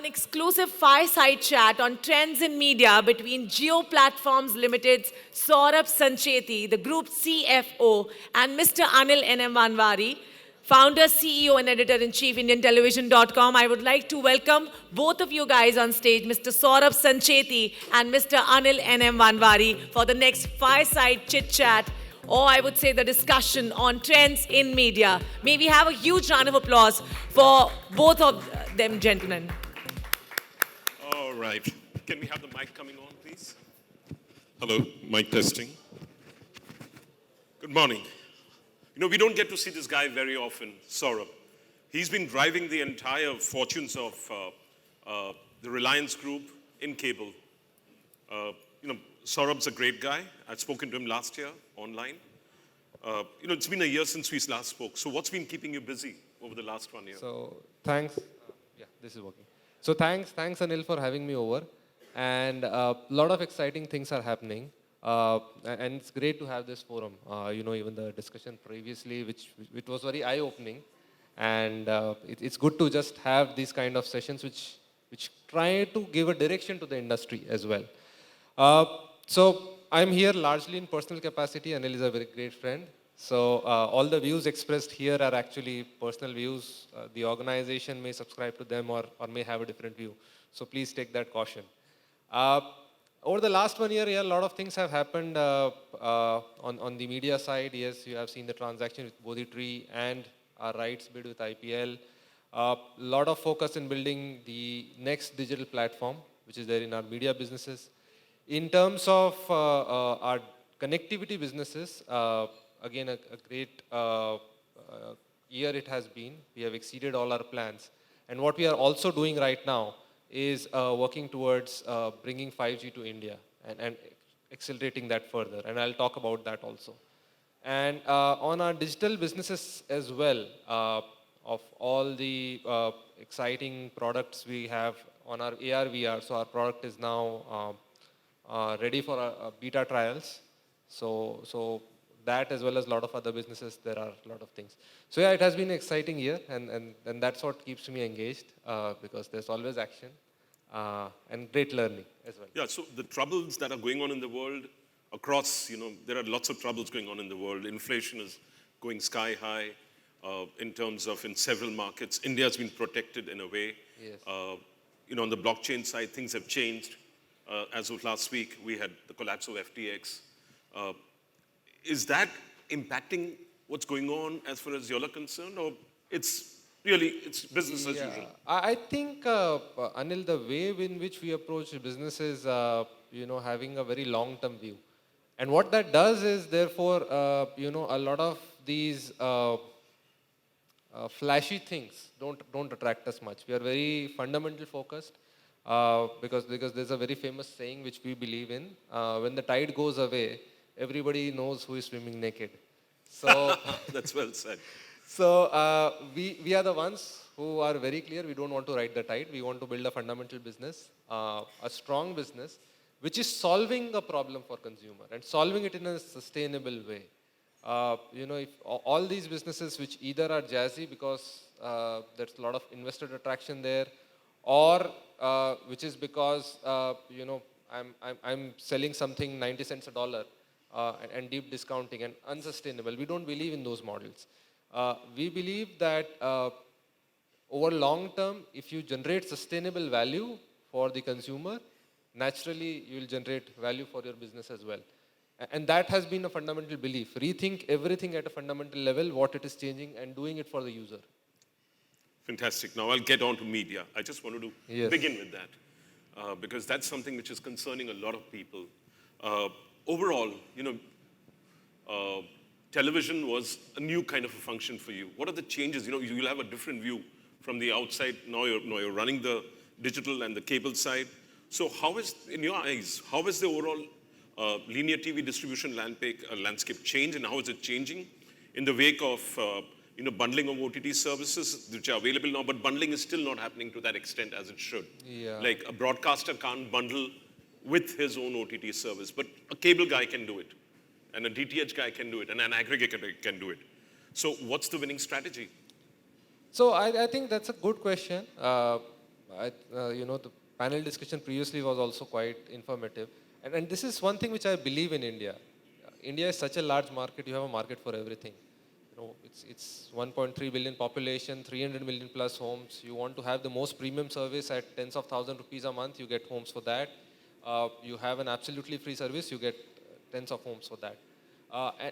exclusive fireside chat on trends in media between Geo Platforms Limited's Saurabh Sancheti, the group CFO, and Mr. Anil N.M. Wanvari, founder, CEO, and editor-in-chief, IndianTelevision.com. I would like to welcome both of you guys on stage, Mr. Saurabh Sancheti and Mr. Anil N.M. Wanvari, for the next fireside chit-chat, or I would say the discussion on trends in media. May we have a huge round of applause for both of them, gentlemen. All right. Can we have the mic coming on, please? Hello, mic testing. Good morning. You know, we don't get to see this guy very often, Saurabh. He's been driving the entire fortunes of the Reliance Group in cable. Saurabh's a great guy. I'd spoken to him last year online. It's been a year since we last spoke. So what's been keeping you busy over the last 1 year? So thanks. Yeah, this is working. So thanks Anil for having me over. And a lot of exciting things are happening. And it's great to have this forum. Even the discussion previously, which was very eye-opening. And it's good to just have these kind of sessions which try to give a direction to the industry as well. So I'm here largely in personal capacity. Anil is a very great friend. So all the views expressed here are actually personal views. The organization may subscribe to them or may have a different view. So please take that caution. Over the last 1 year, a lot of things have happened on the media side. Yes, you have seen the transaction with Bodhi Tree and our rights bid with IPL. A lot of focus in building the next digital platform, which is there in our media businesses. In terms of our connectivity businesses, again, a great year it has been. We have exceeded all our plans. And what we are also doing right now is working towards bringing 5G to India and accelerating that further. And I'll talk about that also. And on our digital businesses as well, of all the exciting products we have on our AR/VR, so our product is now ready for beta trials. So that, as well as a lot of other businesses, there are a lot of things. So yeah, it has been an exciting year, and that's what keeps me engaged, because there's always action and great learning as well. Yeah, so the troubles that are going on in the world across, there are lots of troubles going on in the world. Inflation is going sky high in terms of in several markets. India has been protected in a way. Yes. On the blockchain side, things have changed. As of last week, we had the collapse of FTX. Is that impacting what's going on as far as you're concerned, or it's business as usual? I think, Anil, the way in which we approach business is, having a very long-term view. And what that does is, therefore, a lot of these flashy things don't attract us much. We are very fundamental focused. Because there's a very famous saying which we believe in. When the tide goes away, everybody knows who is swimming naked. So that's well said. So we are the ones who are very clear. We don't want to ride the tide. We want to build a fundamental business, a strong business, which is solving a problem for consumer and solving it in a sustainable way. If all these businesses which either are jazzy because there's a lot of investor attraction there, or which is because I'm selling something 90 cents a dollar and deep discounting and unsustainable. We don't believe in those models. We believe that over long term, if you generate sustainable value for the consumer, naturally you will generate value for your business as well. And that has been a fundamental belief. Rethink everything at a fundamental level, what it is changing, and doing it for the user. Fantastic. Now I'll get on to media. I just wanted to begin with that because that's something which is concerning a lot of people. Overall, television was a new kind of a function for you. What are the changes? You'll have a different view from the outside. Now you're running the digital and the cable side. So in your eyes, how is the overall linear TV distribution landscape change, and how is it changing in the wake of bundling of OTT services which are available now, but bundling is still not happening to that extent as it should. Yeah. Like a broadcaster can't bundle with his own OTT service, but a cable guy can do it, and a DTH guy can do it, and an aggregator can do it. So what's the winning strategy? So I think that's a good question. The panel discussion previously was also quite informative. And this is one thing which I believe in India. India is such a large market, you have a market for everything. It's 1.3 billion population, 300 million plus homes. You want to have the most premium service at tens of thousand rupees a month, you get homes for that. You have an absolutely free service, you get tens of homes for that.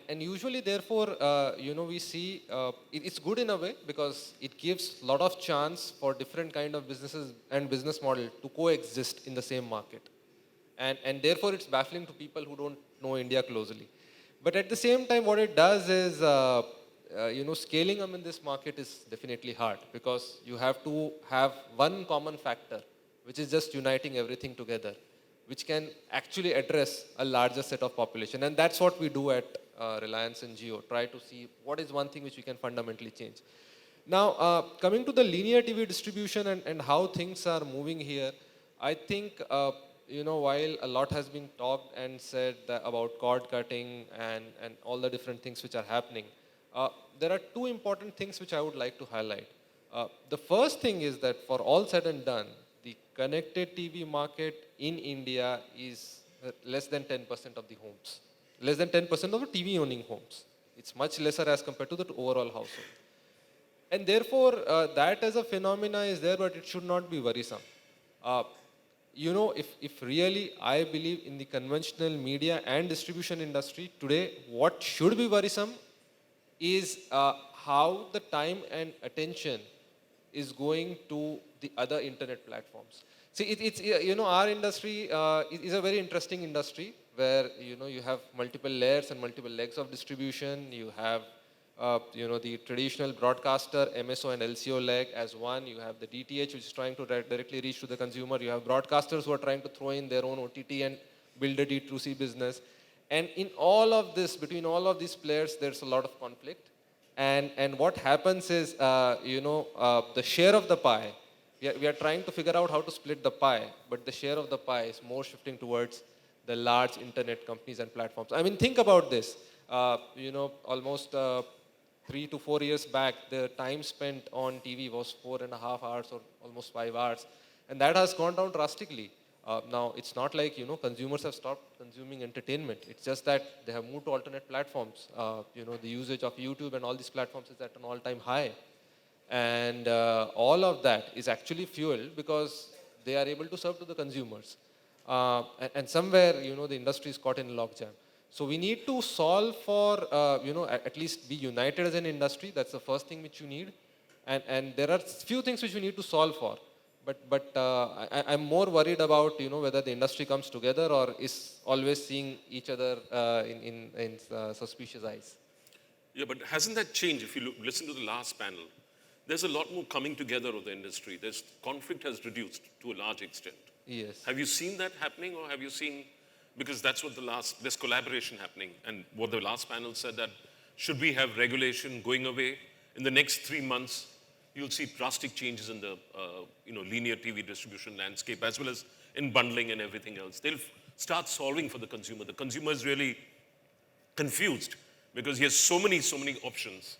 And usually, therefore, we see it's good in a way because it gives a lot of chance for different kind of businesses and business model to coexist in the same market. And therefore, it's baffling to people who don't know India closely. But at the same time, what it does is, scaling up in this market is definitely hard because you have to have one common factor, which is just uniting everything together, which can actually address a larger set of population. And that's what we do at Reliance and Jio, try to see what is one thing which we can fundamentally change. Now, coming to the linear TV distribution and how things are moving here, I think, while a lot has been talked and said about cord cutting and all the different things which are happening, there are two important things which I would like to highlight. The first thing is that for all said and done, the connected TV market in India is less than 10% of the homes, less than 10% of the TV owning homes. It's much lesser as compared to the overall household. And therefore, that as a phenomena is there, but it should not be worrisome. Uh, if really I believe in the conventional media and distribution industry today, what should be worrisome is how the time and attention is going to the other internet platforms. See, our industry is a very interesting industry where, you have multiple layers and multiple legs of distribution. You have, the traditional broadcaster, MSO and LCO leg as one. You have the DTH, which is trying to directly reach to the consumer. You have broadcasters who are trying to throw in their own OTT and build a D2C business. And in all of this, between all of these players, there's a lot of conflict. And what happens is, the share of the pie, we are trying to figure out how to split the pie, but the share of the pie is more shifting towards the large internet companies and platforms. I mean, think about this. Almost 3 to 4 years back, the time spent on TV was 4.5 hours or almost 5 hours. And that has gone down drastically. Now, it's not like, consumers have stopped consuming entertainment. It's just that they have moved to alternate platforms. The usage of YouTube and all these platforms is at an all-time high. And all of that is actually fueled because they are able to serve to the consumers. And somewhere, the industry is caught in a logjam. So we need to solve for, at least be united as an industry. That's the first thing which you need. And there are few things which we need to solve for. But I'm more worried about, whether the industry comes together or is always seeing each other in suspicious eyes. Yeah, but hasn't that changed? If you listen to the last panel, there's a lot more coming together of the industry. There's conflict has reduced to a large extent. Yes. Have you seen that happening, or have you seen, because that's what there's collaboration happening, and what the last panel said, that should we have regulation going away in the next 3 months, you'll see drastic changes in the linear TV distribution landscape, as well as in bundling and everything else. They'll start solving for the consumer. The consumer is really confused because he has so many options.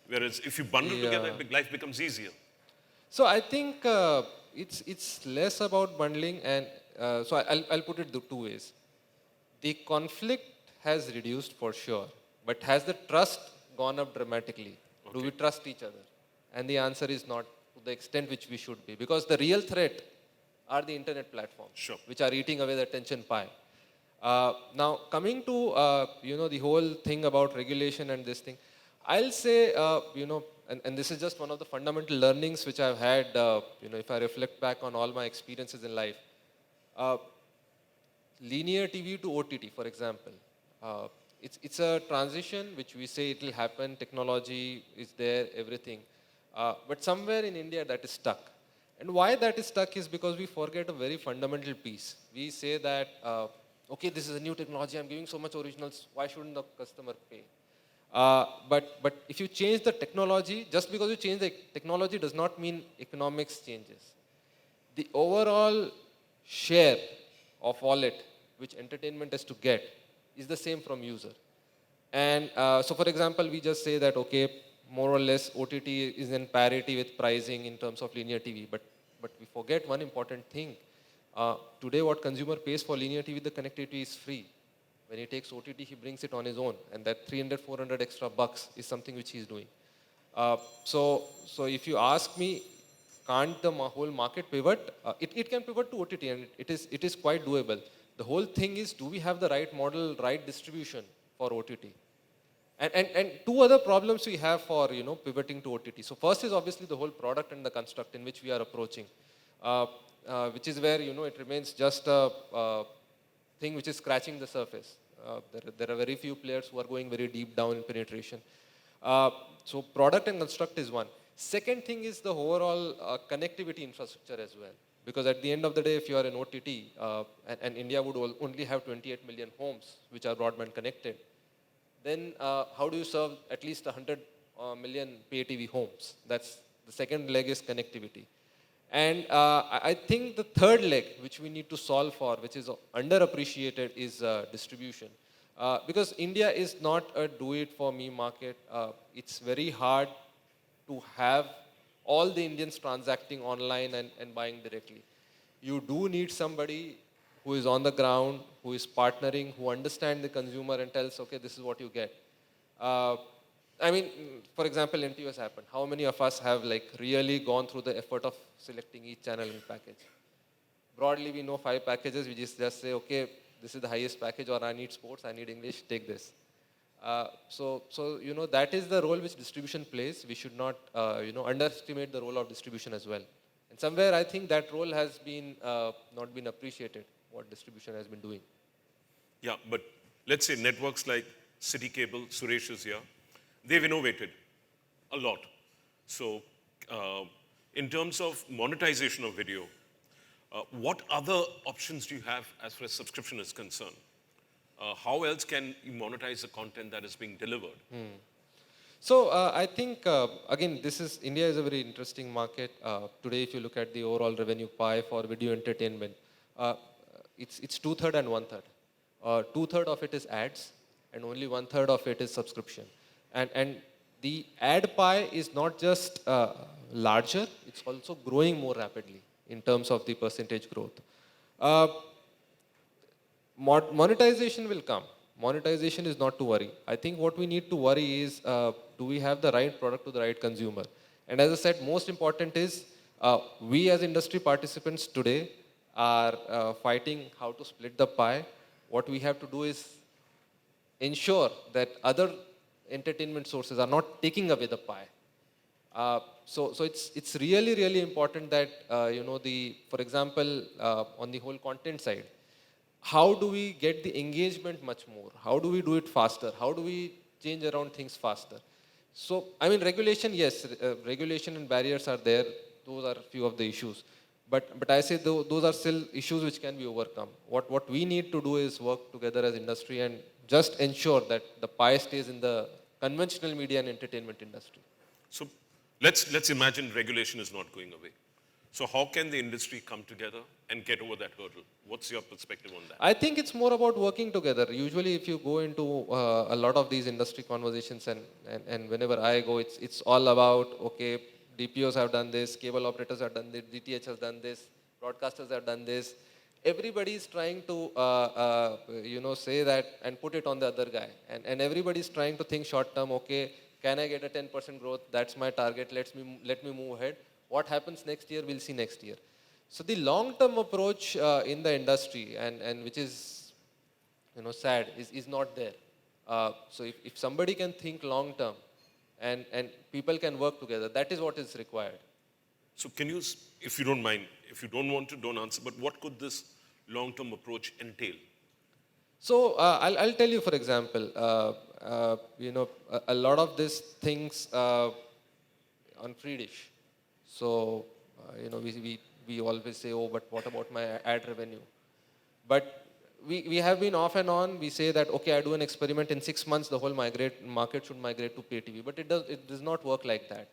Whereas if you bundle together, life becomes easier. So I think it's less about bundling, and so I'll put it two ways. The conflict has reduced for sure, but has the trust gone up dramatically? Okay. Do we trust each other? And the answer is not to the extent which we should be, because the real threat are the internet platforms, sure, which are eating away the attention pie. Now, coming to the whole thing about regulation and this thing, I'll say and this is just one of the fundamental learnings which I've had. If I reflect back on all my experiences in life, linear TV to OTT, for example, it's a transition which we say it will happen. Technology is there, everything. But somewhere in India that is stuck. And why that is stuck is because we forget a very fundamental piece. We say that, okay, this is a new technology, I'm giving so much originals, why shouldn't the customer pay? But if you change the technology, just because you change the technology does not mean economics changes. The overall share of wallet which entertainment has to get is the same from user. And so for example, we just say that, okay, more or less OTT is in parity with pricing in terms of linear TV, but But we forget one important thing. Today, what consumer pays for linear TV, the connectivity is free. When he takes OTT, he brings it on his own, and that 300, 400 extra bucks is something which he's doing. So if you ask me, can't the whole market pivot? It can pivot to OTT, and it is quite doable. The whole thing is, do we have the right model, right distribution for OTT? And two other problems we have for pivoting to OTT. So first is obviously the whole product and the construct in which we are approaching, which is where it remains just a thing which is scratching the surface. There are very few players who are going very deep down in penetration. So product and construct is one. Second thing is the overall connectivity infrastructure as well. Because at the end of the day, if you are an OTT, and India would only have 28 million homes which are broadband connected, then how do you serve at least 100 million pay TV homes? That's the second leg is connectivity. And I think the third leg, which we need to solve for, which is underappreciated, is distribution. Because India is not a do-it-for-me market. It's very hard to have all the Indians transacting online and buying directly. You do need somebody who is on the ground, who is partnering, who understands the consumer and tells, okay, this is what you get. I mean, for example, NTOs happened. How many of us have really gone through the effort of selecting each channel and package? Broadly, we know 5 packages. We just say, okay, this is the highest package, or I need sports, I need English, take this. So that is the role which distribution plays. We should not underestimate the role of distribution as well. And somewhere I think that role has been not been appreciated, what distribution has been doing. Yeah, but let's say networks like City Cable, Suresh is here, they've innovated a lot. So in terms of monetization of video, what other options do you have as far as subscription is concerned? How else can you monetize the content that is being delivered? So I think, again, India is a very interesting market. Today, if you look at the overall revenue pie for video entertainment, it's 2/3 and 1/3. 2/3 of it is ads, and only 1/3 of it is subscription. And the ad pie is not just larger, it's also growing more rapidly in terms of the percentage growth. Monetization will come. Monetization is not to worry. I think what we need to worry is, do we have the right product to the right consumer? And as I said, most important is, we as industry participants today are fighting how to split the pie. What we have to do is ensure that other entertainment sources are not taking away the pie. So it's really important that for example, on the whole content side, how do we get the engagement much more? How do we do it faster? How do we change around things faster? So, I mean, regulation, yes, regulation and barriers are there. Those are a few of the issues. But I say those are still issues which can be overcome. What we need to do is work together as industry and just ensure that the pie stays in the conventional media and entertainment industry. So let's imagine regulation is not going away. So how can the industry come together and get over that hurdle? What's your perspective on that? I think it's more about working together. Usually if you go into a lot of these industry conversations and whenever I go, it's all about, okay, DPOs have done this, cable operators have done this, DTH has done this, broadcasters have done this. Everybody is trying to say that and put it on the other guy. And everybody is trying to think short term, okay, can I get a 10% growth? That's my target. Let me move ahead. What happens next year, we'll see next year. So the long-term approach in the industry, and which is sad, is not there. So if somebody can think long-term and people can work together, that is what is required. So can you, if you don't mind, if you don't want to, don't answer, but what could this long-term approach entail? So I'll tell you, for example, a lot of these things on free dish. So, we always say, oh, but what about my ad revenue? But we have been off and on. We say that, okay, I do an experiment in 6 months, the whole market should migrate to pay TV. But it does not work like that.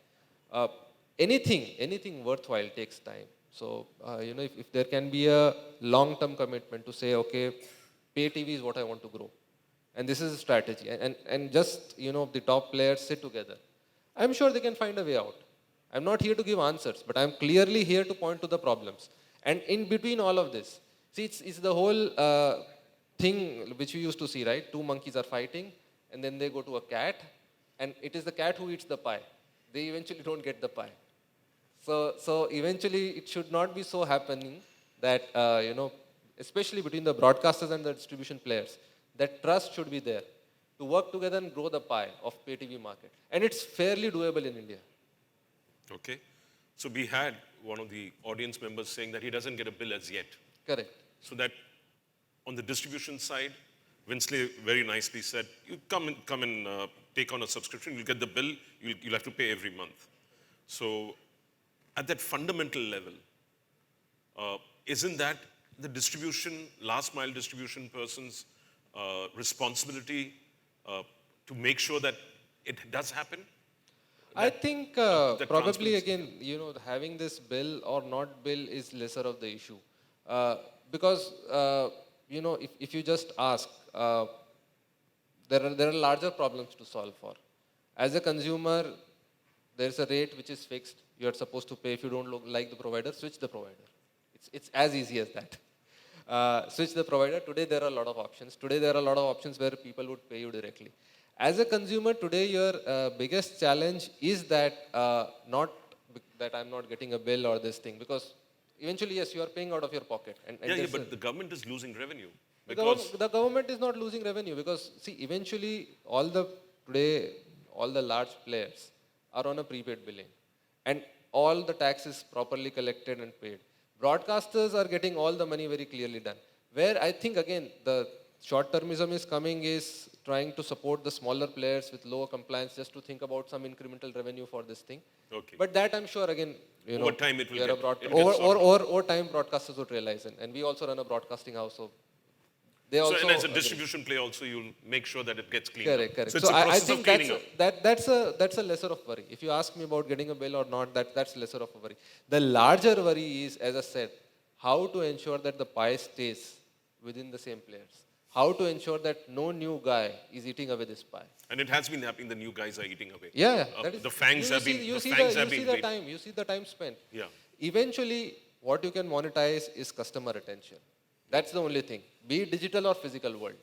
Anything worthwhile takes time. So, if there can be a long-term commitment to say, okay, pay TV is what I want to grow. And this is a strategy. And just, the top players sit together. I'm sure they can find a way out. I'm not here to give answers, but I'm clearly here to point to the problems. And in between all of this, see, it's the whole thing which we used to see, right? Two monkeys are fighting, and then they go to a cat, and it is the cat who eats the pie. They eventually don't get the pie. So eventually, it should not be so happening that, especially between the broadcasters and the distribution players, that trust should be there to work together and grow the pie of pay TV market. And it's fairly doable in India. Okay. So we had one of the audience members saying that he doesn't get a bill as yet. Correct. So that on the distribution side, Winsley very nicely said, you come and take on a subscription, you'll get the bill, you'll have to pay every month. So at that fundamental level, isn't that the distribution, last mile distribution person's responsibility to make sure that it does happen? I think that probably transparency. again, having this bill or not bill is lesser of the issue. Because, if you just ask, there are larger problems to solve for. As a consumer, there's a rate which is fixed. You are supposed to pay. If you don't like the provider, switch the provider. It's as easy as that. Switch the provider. Today there are a lot of options. Today there are a lot of options where people would pay you directly. As a consumer today, your biggest challenge is that not that I'm not getting a bill or this thing, because eventually yes, you are paying out of your pocket. And Yeah, but the government is losing revenue. the, Because the government is not losing revenue, because see, eventually all the large players are on a prepaid billing, and all the tax is properly collected and paid. Broadcasters are getting all the money very clearly done. Where I think again the short-termism is coming is trying to support the smaller players with lower compliance just to think about some incremental revenue for this thing. Okay. But that I'm sure again, Over time it will we are get- a broad- it will get over time broadcasters would realize, and we also run a broadcasting house, so they so, also and as a agree. distribution player also, you'll make sure that it gets cleaned Correct, up. correct. So it's a I process think of cleaning up. that's a lesser of worry. If you ask me about getting a bill or not, that's lesser of a worry. The larger worry is, as I said, how to ensure that the pie stays within the same players. How to ensure that no new guy is eating away this pie. And it has been happening, the new guys are eating away. Yeah, that is, the fangs you have see, been, you the see fangs the, have you see been the great. time, you see the time spent. Yeah. Eventually, what you can monetize is customer attention. That's the only thing. Be it digital or physical world.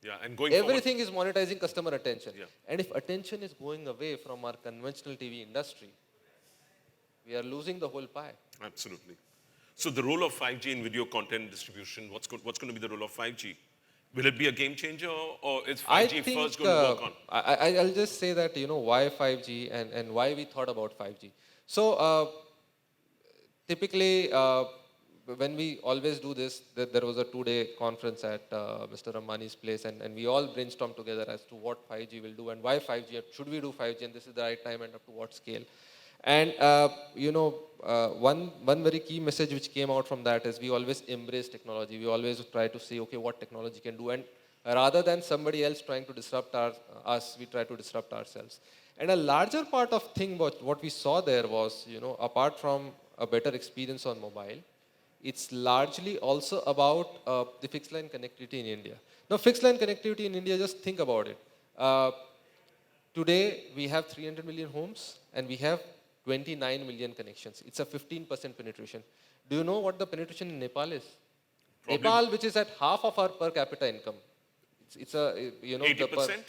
Yeah, and going Everything is monetizing customer attention. Yeah. And if attention is going away from our conventional TV industry, we are losing the whole pie. forward, absolutely. So the role of 5G in video content distribution, what's going to be the role of 5G? Will it be a game changer, or is 5G first going to work on? I'll just say that, why 5G and why we thought about 5G. So typically, when we always do this, there was a 2-day conference at Mr. Ambani's place, and we all brainstormed together as to what 5G will do and why 5G, should we do 5G, and this is the right time and up to what scale. And one very key message which came out from that is we always embrace technology. We always try to say, okay, what technology can do, and rather than somebody else trying to disrupt us, we try to disrupt ourselves. And a larger part of thing what we saw there was, apart from a better experience on mobile, it's largely also about the fixed line connectivity in India. Now, fixed line connectivity in India, just think about it. Today, we have 300 million homes and we have 29 million connections. It's a 15% penetration. Do you know what the penetration in Nepal is? Probably- Nepal, which is at half of our per capita income. It's a, 80%?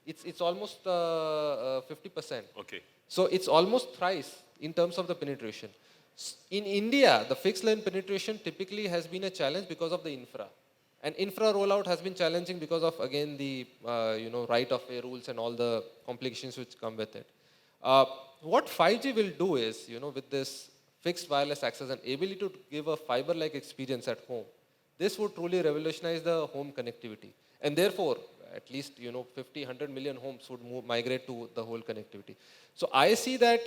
It's almost 50%. Okay. So it's almost thrice in terms of the penetration. In India, the fixed line penetration typically has been a challenge because of the infra. And infra rollout has been challenging because of, again, the right of way rules and all the complications which come with it. What 5G will do is, with this fixed wireless access and ability to give a fiber-like experience at home, this would truly revolutionize the home connectivity. And therefore, at least 50, 100 million homes would migrate to the whole connectivity. So I see that,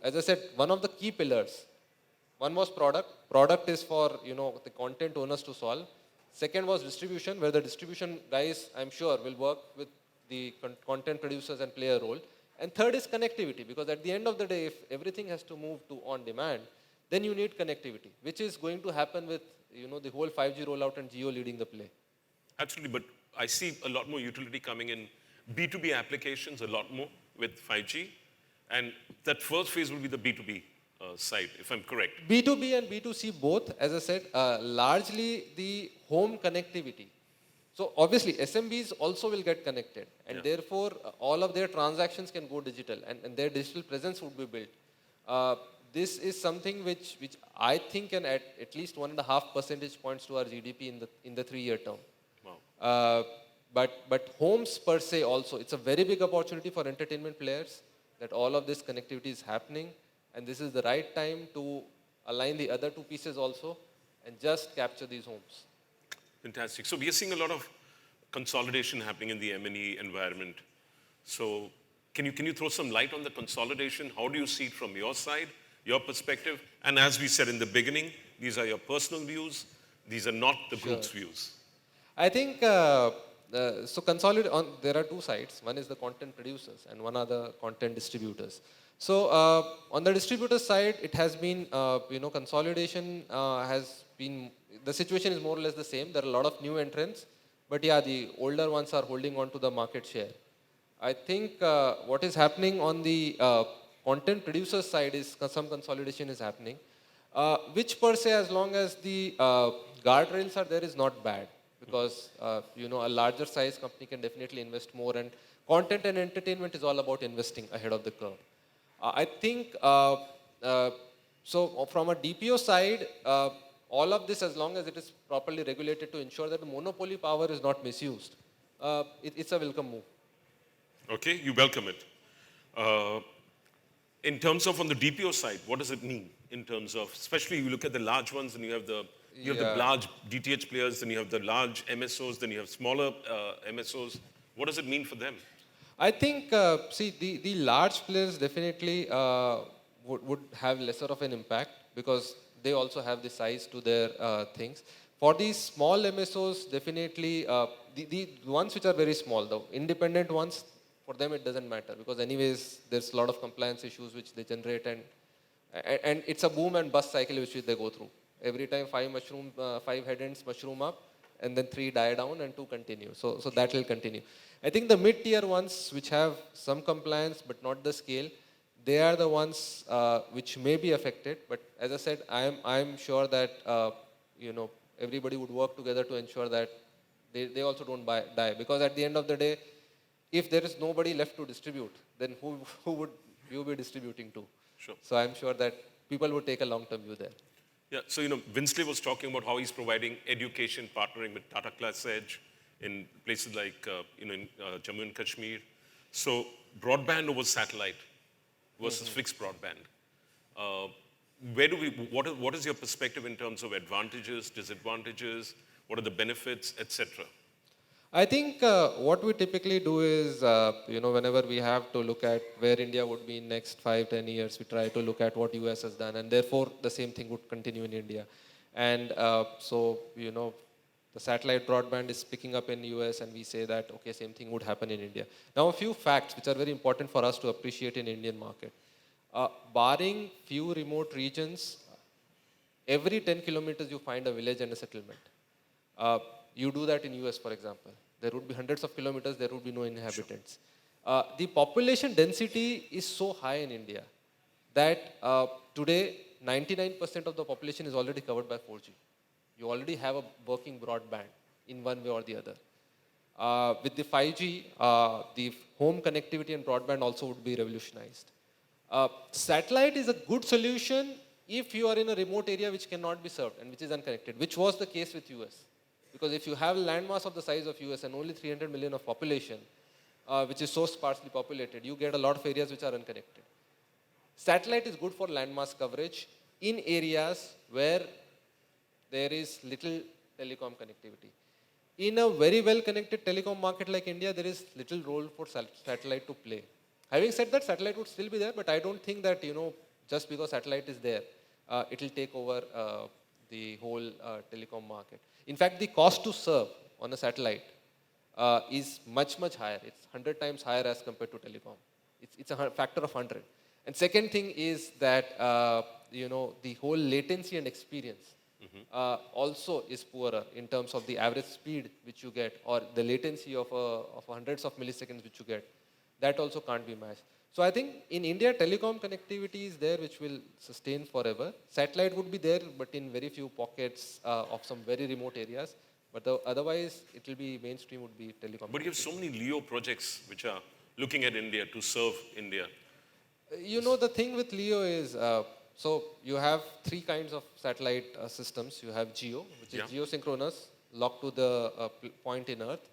as I said, one of the key pillars, one was product. Product is for the content owners to solve. Second was distribution, where the distribution guys, I'm sure, will work with the content producers and play a role. And third is connectivity, because at the end of the day, if everything has to move to on demand, then you need connectivity, which is going to happen with the whole 5G rollout and Jio leading the play. Absolutely, but I see a lot more utility coming in B2B applications, a lot more with 5G. And that first phase will be the B2B side, if I'm correct. B2B and B2C both, as I said, largely the home connectivity. So obviously SMBs also will get connected, and Yeah. therefore all of their transactions can go digital, and their digital presence would be built. Uh, this is something which I think can add at least 1.5 percentage points to our GDP in the 3-year term. Wow. But homes per se also, it's a very big opportunity for entertainment players that all of this connectivity is happening, and this is the right time to align the other two pieces also and just capture these homes. Fantastic. So we are seeing a lot of consolidation happening in the M&E environment. So can you throw some light on the consolidation? How do you see it from your side, your perspective? And as we said in the beginning, these are your personal views. These are not the group's views. I think there are two sides. One is the content producers and one are the content distributors. So on the distributor side, it has been consolidation has been, the situation is more or less the same. There are a lot of new entrants, but yeah, the older ones are holding on to the market share. I think what is happening on the content producer side is some consolidation is happening, which per se, as long as the guardrails are there, is not bad, because a larger size company can definitely invest more, and content and entertainment is all about investing ahead of the curve. I think so. From a DPO side, all of this, as long as it is properly regulated to ensure that the monopoly power is not misused, it's a welcome move. Okay, you welcome it. Uh, in terms of on the DPO side, what does it mean in terms of, especially you look at the large ones and you have the Yeah. large DTH players, then you have the large MSOs, then you have smaller MSOs. What does it mean for them? I think, see, the large players definitely would have lesser of an impact because they also have the size to their things. For these small MSOs, definitely, the ones which are very small, the independent ones, for them it doesn't matter because anyways, there's a lot of compliance issues which they generate, and it's a boom and bust cycle which they go through. Every time five head ends mushroom up, and then 3 die down and 2 continue. So that will continue. I think the mid-tier ones which have some compliance but not the scale, they are the ones which may be affected. But as I said, I'm sure that everybody would work together to ensure that they also don't die, because at the end of the day, if there is nobody left to distribute, then who would you be distributing to? Sure. So I'm sure that people would take a long-term view there. Yeah, so Vinsley was talking about how he's providing education, partnering with Tata Class Edge in places like in Jammu and Kashmir. So broadband over satellite versus fixed broadband. Uh, what is your perspective in terms of advantages, disadvantages? What are the benefits, etc.? I think what we typically do is, whenever we have to look at where India would be in next 5-10 years, we try to look at what US has done, and therefore the same thing would continue in India. And the satellite broadband is picking up in US, and we say that, okay, same thing would happen in India. Now, a few facts which are very important for us to appreciate in Indian market. Barring few remote regions, every 10 kilometers you find a village and a settlement. You do that in US, for example. There would be hundreds of kilometers, there would be no inhabitants. The population density is so high in India that today 99% of the population is already covered by 4G. You already have a working broadband in one way or the other. With the 5G, the home connectivity and broadband also would be revolutionized. Satellite is a good solution if you are in a remote area which cannot be served and which is unconnected, which was the case with US. Because if you have a landmass of the size of US and only 300 million of population, which is so sparsely populated, you get a lot of areas which are unconnected. Satellite is good for landmass coverage in areas where there is little telecom connectivity. In a very well connected telecom market like India, there is little role for satellite to play. Having said that, satellite would still be there, but I don't think that, just because satellite is there, it will take over the whole telecom market. In fact, the cost to serve on a satellite is much, much higher. It's 100 times higher as compared to telecom. It's a factor of 100. And second thing is that, the whole latency and experience also is poorer in terms of the average speed which you get, or the latency of hundreds of milliseconds which you get. that also can't be matched. So I think in India, telecom connectivity is there, which will sustain forever. Satellite would be there, but in very few pockets of some very remote areas. But otherwise, it will be mainstream would be telecom But you have so connectivity. many LEO projects which are looking at India to serve India. You know, the thing with LEO is, so you have three kinds of satellite systems. You have GEO, which is Yeah. geosynchronous, locked to the point in Earth.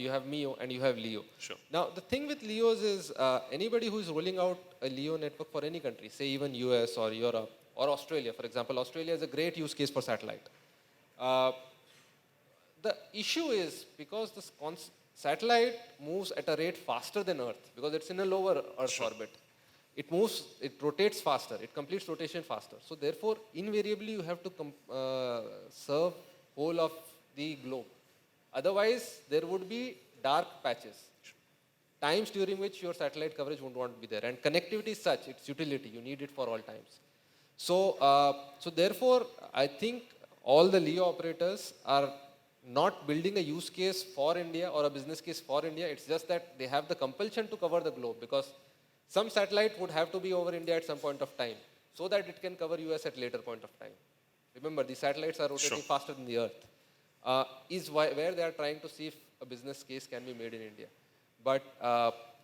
You have MEO and you have LEO. Sure. Now, the thing with LEOs is anybody who is rolling out a LEO network for any country, say even US or Europe or Australia, for example, Australia is a great use case for satellite. Uh, the issue is because this satellite moves at a rate faster than Earth because it's in a lower Earth Sure. orbit. It moves, it rotates faster, it completes rotation faster. So therefore, invariably, you have to serve whole of the globe. Otherwise, there would be dark patches, times during which your satellite coverage won't want to be there. And connectivity is such, its utility, you need it for all times. So therefore, I think all the LEO operators are not building a use case for India or a business case for India. It's just that they have the compulsion to cover the globe because some satellite would have to be over India at some point of time so that it can cover US at later point of time. Remember, the satellites are rotating Sure. faster than the Earth. Where they are trying to see if a business case can be made in India. But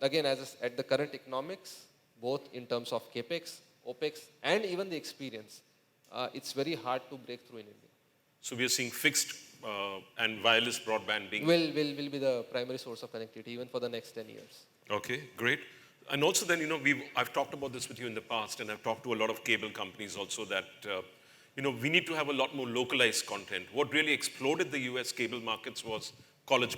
again, at the current economics, both in terms of capex, opex, and even the experience, it's very hard to break through in India. So we are seeing fixed and wireless broadband being Will be the primary source of connectivity even for the next 10 years. okay, great. And also then, I've talked about this with you in the past, and I've talked to a lot of cable companies also that, we need to have a lot more localized content. What really exploded the US cable markets was college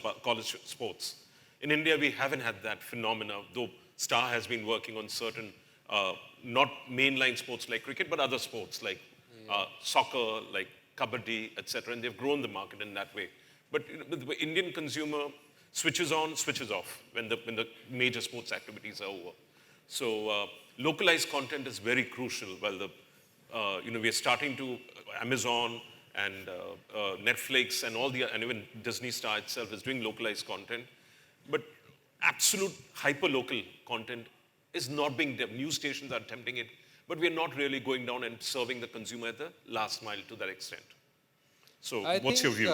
sports. In India, we haven't had that phenomena, though Star has been working on certain, not mainline sports like cricket, but other sports like soccer, like kabaddi, etc. And they've grown the market in that way. But the Indian consumer switches on, switches off when the major sports activities are over. So localized content is very crucial. Well, we are starting to Amazon and Netflix and and even Disney Star itself is doing localized content. But absolute hyper-local content is not being done. News stations are attempting it, but we are not really going down and serving the consumer at the last mile to that extent. So what's your view?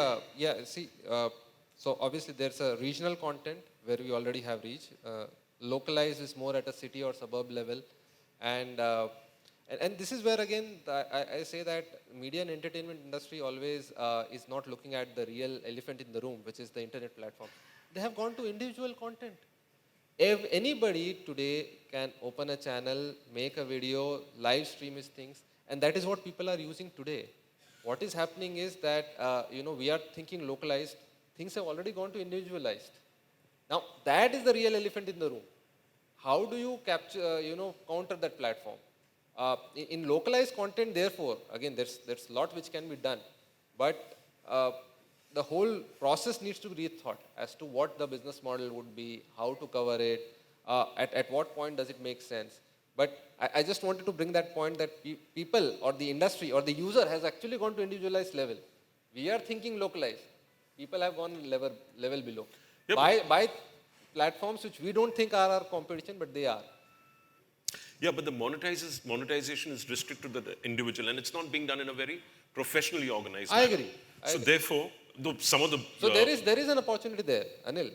So obviously there's a regional content where we already have reach. Localized is more at a city or suburb level. And this is where again, I say that media and entertainment industry always is not looking at the real elephant in the room, which is the internet platform. They have gone to individual content. If anybody today can open a channel, make a video, live stream his things, and that is what people are using today. What is happening is that, we are thinking localized, things have already gone to individualized. Now, that is the real elephant in the room. How do you capture, counter that platform? In localized content, therefore, again, there's a lot which can be done, but the whole process needs to be rethought as to what the business model would be, how to cover it, at what point does it make sense. But I just wanted to bring that point that people or the industry or the user has actually gone to individualized level. We are thinking localized. People have gone level below. Yep. By platforms which we don't think are our competition, but they are. Yeah, but the monetization is restricted to the individual, and it's not being done in a very professionally organized I manner. agree. So therefore, some of the So there is an opportunity there, Anil.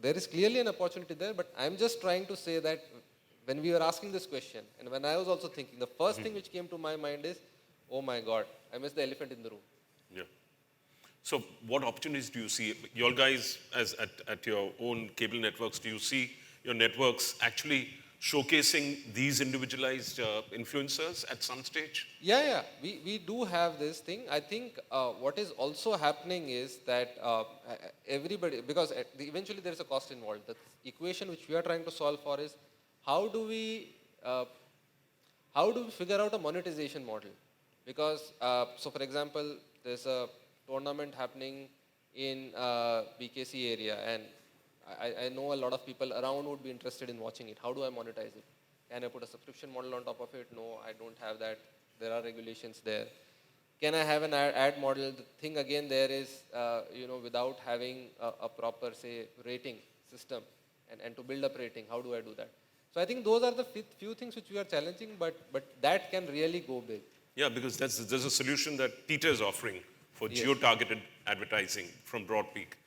There is clearly an opportunity there, but I'm just trying to say that when we were asking this question, and when I was also thinking, the first thing which came to my mind is, oh my God, I missed the elephant in the room. Yeah. So what opportunities do you see? Your guys, at your own cable networks, do you see your networks actually showcasing these individualized influencers at some stage? Yeah. We do have this thing. I think what is also happening is that everybody, because eventually there is a cost involved. The equation which we are trying to solve for is how do we figure out a monetization model? Because, so for example, there's a tournament happening in BKC area, and I know a lot of people around would be interested in watching it. How do I monetize it? Can I put a subscription model on top of it? No, I don't have that. There are regulations there. Can I have an ad model? The thing again there is, without having a proper, say, rating system and to build up rating. How do I do that? So I think those are the few things which we are challenging, but that can really go big. Yeah, because there's a solution that Peter is offering for geo-targeted advertising from Broad Peak.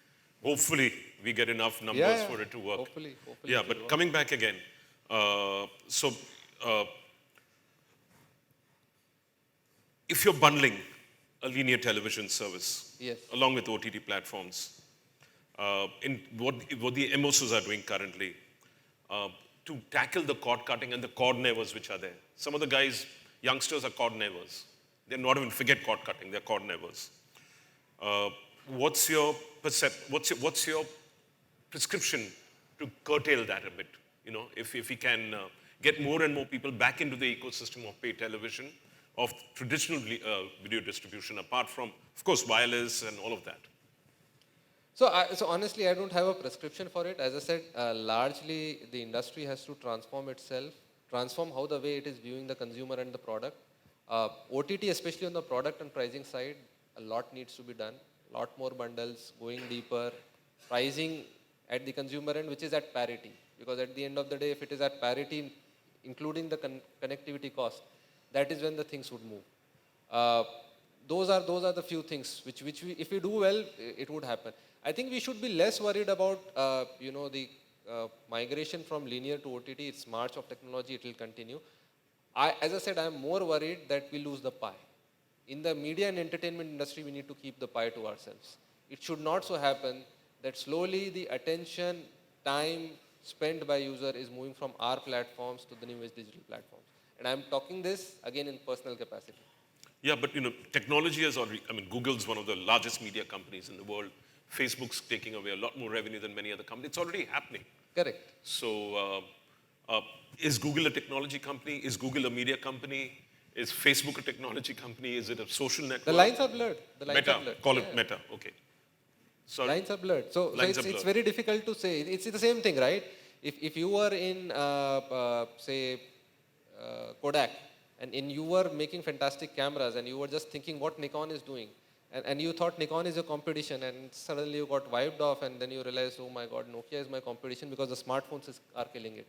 Hopefully, we get enough numbers for it to work. Hopefully yeah, but coming back again, if you're bundling a linear television service along with OTT platforms, in what the MOSs are doing currently, to tackle the cord cutting and the cord nevers which are there. Some of the guys, youngsters, are cord nevers. They're not even forget cord cutting, they're cord nevers. What's your prescription to curtail that a bit? You know, if we can get more and more people back into the ecosystem of paid television, of traditional video distribution, apart from, of course, wireless and all of that. So honestly, I don't have a prescription for it. As I said, largely the industry has to transform itself, transform how the way it is viewing the consumer and the product. OTT, especially on the product and pricing side, a lot needs to be done. A lot more bundles, going deeper, pricing at the consumer end, which is at parity. Because at the end of the day, if it is at parity, including the connectivity cost, that is when the things would move. Those are the few things which we, if we do well, it would happen. I think we should be less worried about the migration from linear to OTT. It's march of technology; it will continue. As I said, I am more worried that we lose the pie. In the media and entertainment industry, we need to keep the pie to ourselves. It should not so happen that slowly the attention, time spent by user is moving from our platforms to the newest digital platforms. And I'm talking this again in personal capacity. Yeah, but technology has already, Google's one of the largest media companies in the world. Facebook's taking away a lot more revenue than many other companies. It's already happening. Correct. So is Google a technology company? Is Google a media company? Is Facebook a technology company? Is it a social network? The lines are blurred. Meta. Call it Meta. Okay. Sorry. Lines are blurred. So it's very difficult to say. It's the same thing, right? If you were in, say, Kodak, and you were making fantastic cameras, and you were just thinking what Nikon is doing, and you thought Nikon is your competition, and suddenly you got wiped off, and then you realized, oh my God, Nokia is my competition because the smartphones are killing it.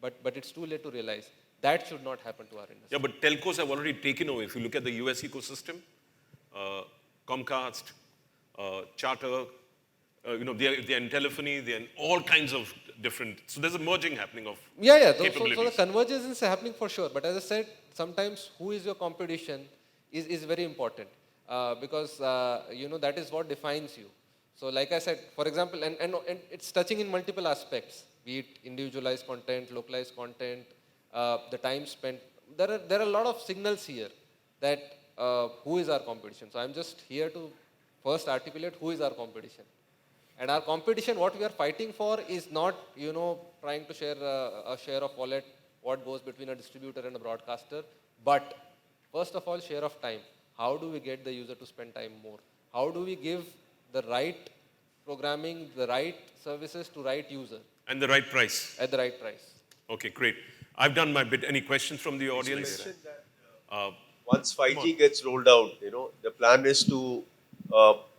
But it's too late to realize. That should not happen to our industry. Yeah, but telcos have already taken over. If you look at the US ecosystem, Comcast, Charter, they're in telephony, they're in all kinds of different, so there's a merging happening of capabilities. So the convergence is happening for sure. But as I said, sometimes who is your competition is very important because that is what defines you. So like I said, for example, and it's touching in multiple aspects, be it individualized content, localized content, the time spent. There are a lot of signals here that who is our competition. So I'm just here to first articulate who is our competition. And our competition, what we are fighting for is not, trying to share a share of wallet, what goes between a distributor and a broadcaster, but first of all, share of time. How do we get the user to spend time more? How do we give the right programming, the right services to right user? And the right price. At the right price. Okay, great. I've done my bit. Any questions from the audience? Once 5G gets rolled out, the plan is to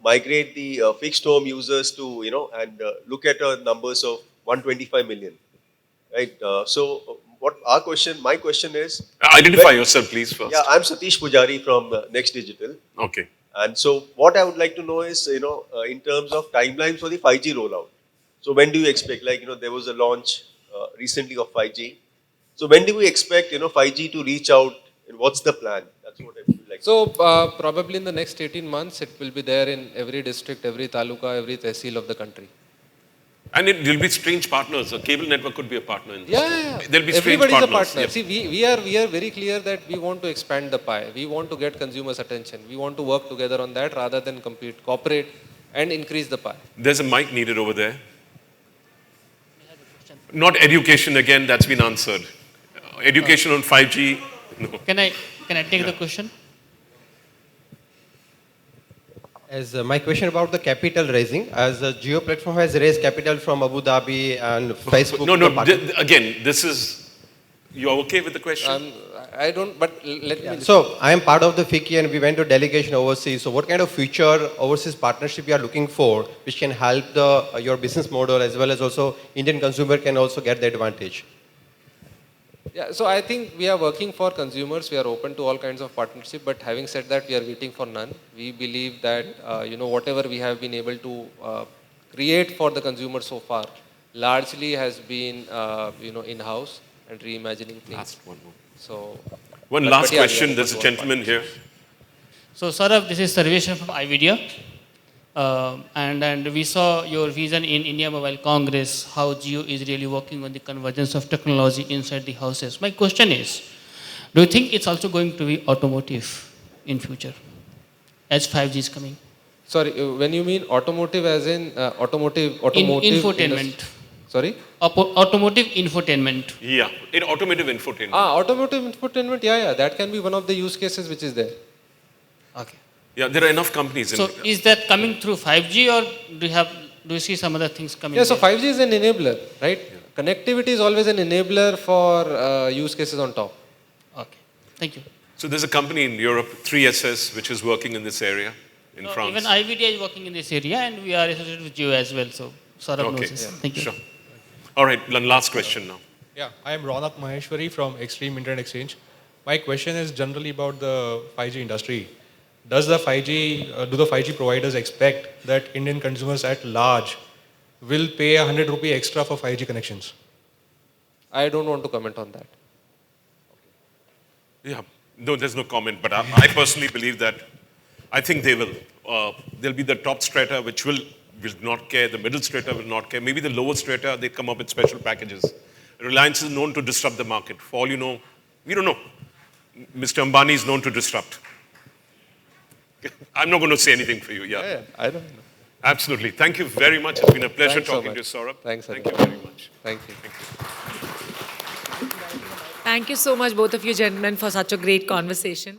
migrate the fixed home users to, and look at numbers of 125 million, right? So my question is... Identify yourself, please, first. Yeah, I'm Satish Pujari from Next Digital. Okay. And so what I would like to know is, in terms of timelines for the 5G rollout. So when do you expect, there was a launch recently of 5G. So when do we expect, 5G to reach out, and what's the plan? That's what I would like. So probably in the next 18 months, it will be there in every district, every taluka, every tehsil of the country. And there'll be strange partners. A cable network could be a partner in this. Yeah. There'll be strange Everybody's partners. a partner. Yep. See, we are very clear that we want to expand the pie. We want to get consumers' attention. We want to work together on that rather than compete, cooperate, and increase the pie. There's a mic needed over there. Not education again, that's been answered. Education on 5G, no. Can I take the question? As my question about the capital raising, as the Jio platform has raised capital from Abu Dhabi and Facebook. No, again, this is, you're okay with the question? I don't, but let me. So I am part of the FICCI and we went to delegation overseas. So what kind of future overseas partnership you are looking for, which can help your business model as well as also Indian consumer can also get the advantage? Yeah, so I think we are working for consumers. We are open to all kinds of partnership. But having said that, we are waiting for none. We believe that whatever we have been able to create for the consumer so far, largely has been in-house and reimagining things. Last one more. So One but- last but yeah, we are question. open There's to a all gentleman here. So, Saurabh, this is Sarveshwar from iVideo. And we saw your vision in India Mobile Congress, how Jio is really working on the convergence of technology inside the houses. My question is, do you think it's also going to be automotive in future as 5G is coming? Sorry, when you mean automotive as in automotive Infotainment. Sorry? Automotive infotainment. Yeah, in automotive infotainment. Automotive infotainment, yeah, that can be one of the use cases which is there. Okay. Yeah, there are enough companies. So is that coming through 5G or do you see some other things coming? Yeah, so there? 5G is an enabler, right? Connectivity is always an enabler for use cases on top. Okay. Thank you. So there's a company in Europe, 3SS, which is working in this area in France. Even iVideo is working in this area and we are associated with Jio as well. So Saurabh knows this. Thank you. Sure. All right, one last question now. Yeah, I am Ronak Maheshwari from Extreme Internet Exchange. My question is generally about the 5G industry. Do the 5G providers expect that Indian consumers at large will pay 100 rupee extra for 5G connections? I don't want to comment on that. Yeah, no, there's no comment, but I personally believe that I think they will. There'll be the top strata which will not care, the middle strata will not care, maybe the lower strata, they come up with special packages. Reliance is known to disrupt the market. For all you know, we don't know. Mr. Ambani is known to disrupt. I'm not going to say anything for you, yeah. I don't know. Absolutely. Thank you very much. It's been a pleasure Thanks so talking to you, much. Saurabh. Thanks, Thank Anil. you very much. Thank you. Thank you so much, both of you gentlemen, for such a great conversation.